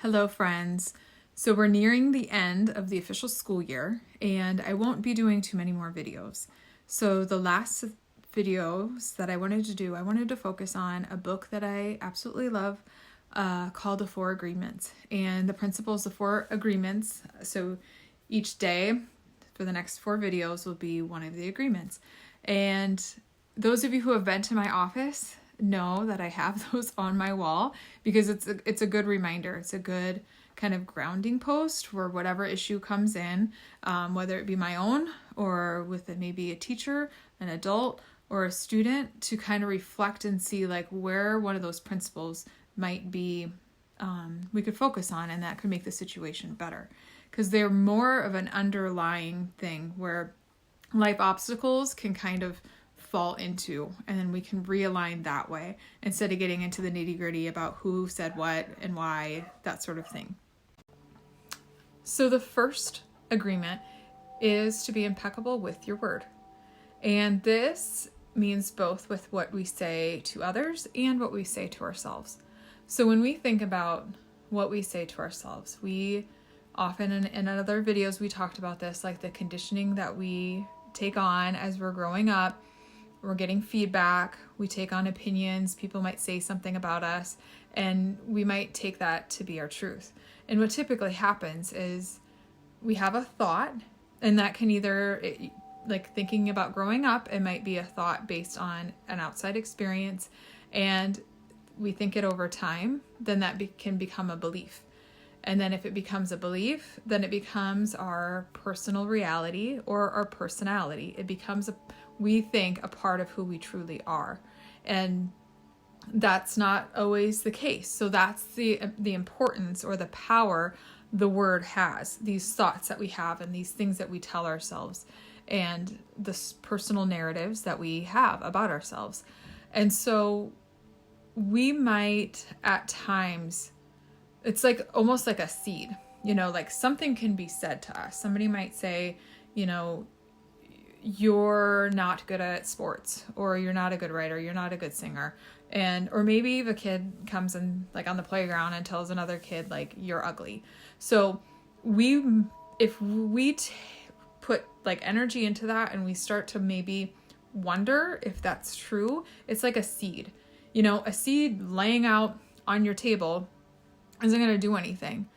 Hello, friends. So we're nearing the end of the official school year, and I won't be doing too many more videos. So the last videos that I wanted to do, I wanted to focus on a book that I absolutely love called The Four Agreements. And the principles, the four agreements, so each day for the next 4 videos will be one of the agreements. And those of you who have been to my office know that I have those on my wall because it's a good reminder. It's a good kind of grounding post where whatever issue comes in, whether it be my own or with maybe a teacher, an adult, or a student, to kind of reflect and see like where one of those principles might be we could focus on, and that could make the situation better. Because they're more of an underlying thing where life obstacles can kind of fall into, and then we can realign that way instead of getting into the nitty-gritty about who said what and why, that sort of thing. So the first agreement is to be impeccable with your word. And this means both with what we say to others and what we say to ourselves. So when we think about what we say to ourselves, we often, in other videos we talked about this, like the conditioning that we take on as we're growing up. We're getting feedback, we take on opinions, people might say something about us, and we might take that to be our truth. And what typically happens is we have a thought, and that can either, like thinking about growing up, it might be a thought based on an outside experience, and we think it over time, then that can become a belief. And then if it becomes a belief, then it becomes our personal reality or our personality. It becomes, we think, a part of who we truly are. And that's not always the case. So that's the importance or the power the word has, these thoughts that we have and these things that we tell ourselves and the personal narratives that we have about ourselves. And so we might at times, it's like almost like a seed, like something can be said to us. Somebody might say, you're not good at sports, or you're not a good writer, you're not a good singer. Or maybe the kid comes in like on the playground and tells another kid like, you're ugly. So if we put like energy into that and we start to maybe wonder if that's true, it's like a seed. A seed laying out on your table isn't going to do anything,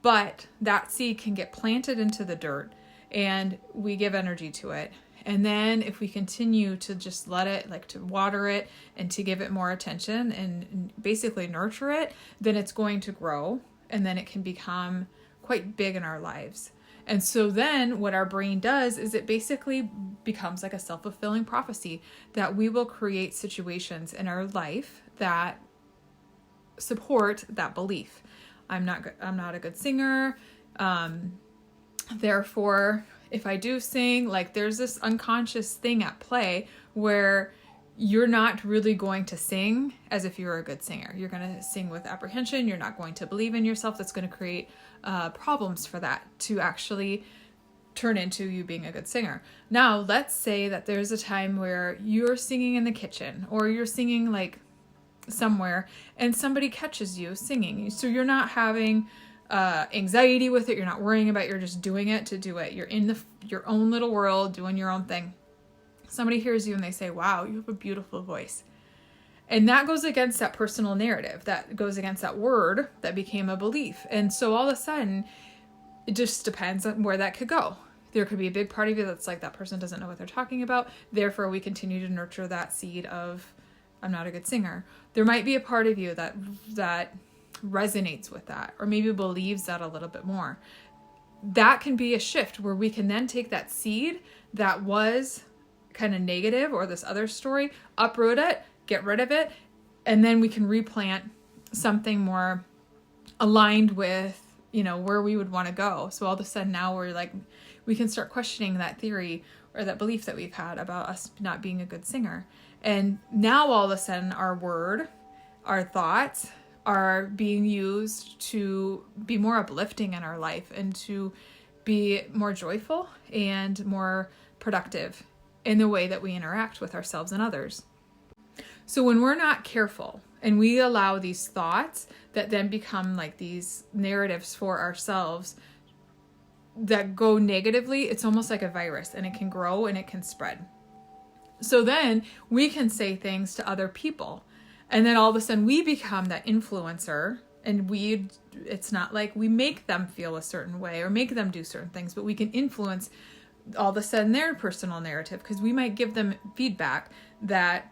but that seed can get planted into the dirt and we give energy to it. And then if we continue to just let it, like to water it and to give it more attention and basically nurture it, then it's going to grow, and then it can become quite big in our lives. And so then what our brain does is it basically becomes like a self-fulfilling prophecy that we will create situations in our life that support that belief. I'm not a good singer. Therefore, if I do sing, like there's this unconscious thing at play where you're not really going to sing as if you were a good singer. You're going to sing with apprehension. You're not going to believe in yourself. That's going to create problems for that to actually turn into you being a good singer. Now, let's say that there's a time where you're singing in the kitchen or you're singing like somewhere and somebody catches you singing. So you're not having anxiety with it. You're not worrying about it. You're just doing it to do it. You're in your own little world doing your own thing. Somebody hears you and they say, wow, you have a beautiful voice. And that goes against that personal narrative. That goes against that word that became a belief. And so all of a sudden, it just depends on where that could go. There could be a big part of you that's like, that person doesn't know what they're talking about. Therefore, we continue to nurture that seed of, I'm not a good singer. There might be a part of you that resonates with that, or maybe believes that a little bit more. That can be a shift where we can then take that seed that was kind of negative or this other story, uproot it, get rid of it, and then we can replant something more aligned with, where we would want to go. So all of a sudden now we can start questioning that theory or that belief that we've had about us not being a good singer. And now all of a sudden our word, our thoughts are being used to be more uplifting in our life and to be more joyful and more productive in the way that we interact with ourselves and others. So when we're not careful and we allow these thoughts that then become like these narratives for ourselves that go negatively. It's almost like a virus, and it can grow and it can spread. So then we can say things to other people, and then all of a sudden we become that influencer, and it's not like we make them feel a certain way or make them do certain things, but we can influence all of a sudden their personal narrative, because we might give them feedback that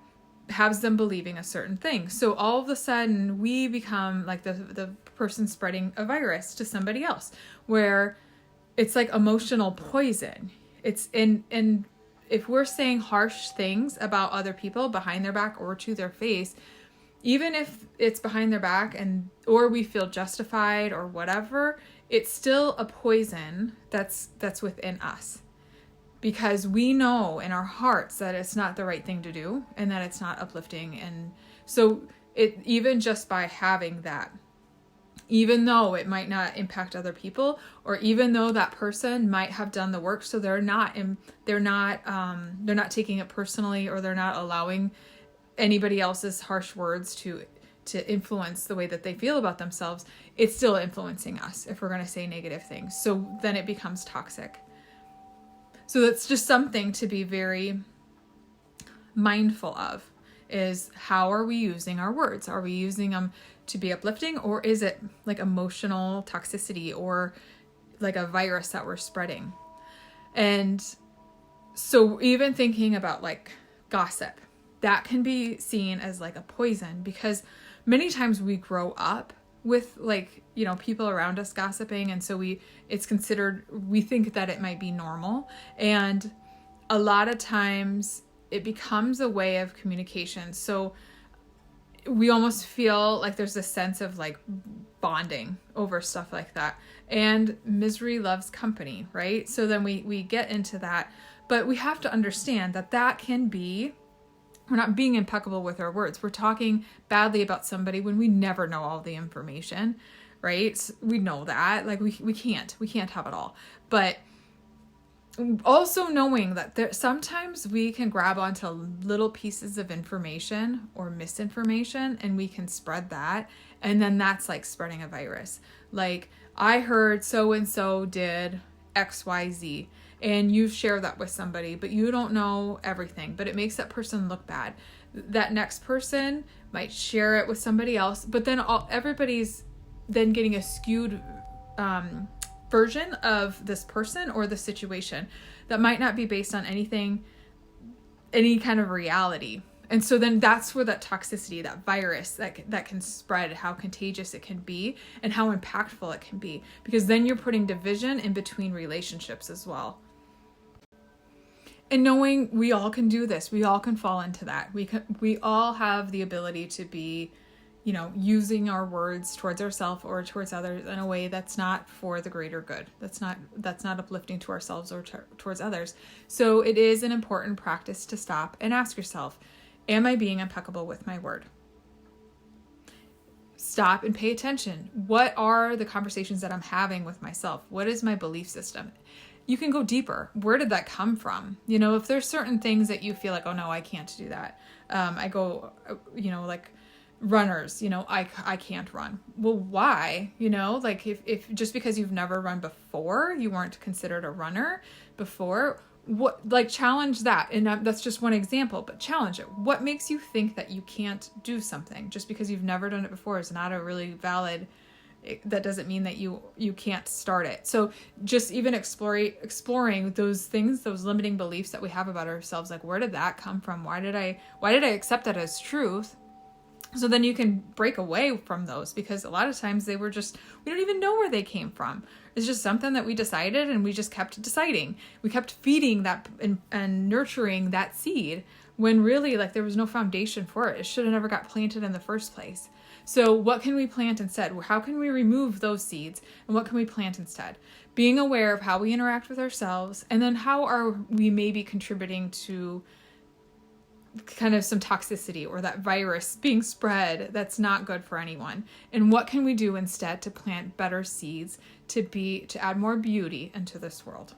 has them believing a certain thing. So all of a sudden we become like the person spreading a virus to somebody else, where it's like emotional poison. It's in if we're saying harsh things about other people behind their back or to their face, even if it's behind their back or we feel justified or whatever, it's still a poison that's within us. Because we know in our hearts that it's not the right thing to do and that it's not uplifting. And so even just by having that, even though it might not impact other people, or even though that person might have done the work, so they're not taking it personally, or they're not allowing anybody else's harsh words to influence the way that they feel about themselves, it's still influencing us if we're going to say negative things. So then it becomes toxic. So that's just something to be very mindful of, is how are we using our words? Are we using them to be uplifting, or is it like emotional toxicity or like a virus that we're spreading? And so even thinking about like gossip, that can be seen as like a poison, because many times we grow up with like, people around us gossiping. And so we think that it might be normal. And a lot of times it becomes a way of communication. So we almost feel like there's a sense of like bonding over stuff like that. And misery loves company, right? So then we get into that, but we have to understand that can be, we're not being impeccable with our words. We're talking badly about somebody when we never know all the information, right? We know that, like we can't have it all. But also knowing that sometimes we can grab onto little pieces of information or misinformation, and we can spread that. And then that's like spreading a virus. Like, I heard so-and-so did XYZ, and you share that with somebody, but you don't know everything, but it makes that person look bad. That next person might share it with somebody else, but then everybody's then getting a skewed version of this person or the situation that might not be based on any kind of reality. And so then that's where that toxicity, that virus that can spread, how contagious it can be and how impactful it can be, because then you're putting division in between relationships as well. And knowing we all can do this, we all can fall into that. We all have the ability to be, using our words towards ourselves or towards others in a way that's not for the greater good. That's not uplifting to ourselves or towards others. So it is an important practice to stop and ask yourself, am I being impeccable with my word? Stop and pay attention. What are the conversations that I'm having with myself? What is my belief system? You can go deeper. Where did that come from? If there's certain things that you feel like, oh no, I can't do that. I go, like runners, I can't run. Well, why? Like if just because you've never run before, you weren't considered a runner before, challenge that. And that's just one example, but challenge it. What makes you think that you can't do something? Just because you've never done it before is not a really valid, that doesn't mean that you can't start it. So just even exploring those things, those limiting beliefs that we have about ourselves, like where did that come from? Why did I accept that as truth? So then you can break away from those, because a lot of times we don't even know where they came from. It's just something that we decided, and we just kept deciding. We kept feeding that and nurturing that seed when really there was no foundation for it. It should have never got planted in the first place. So what can we plant instead? How can we remove those seeds, and what can we plant instead? Being aware of how we interact with ourselves, and then how are we maybe contributing to kind of some toxicity or that virus being spread that's not good for anyone. And what can we do instead to plant better seeds to add more beauty into this world?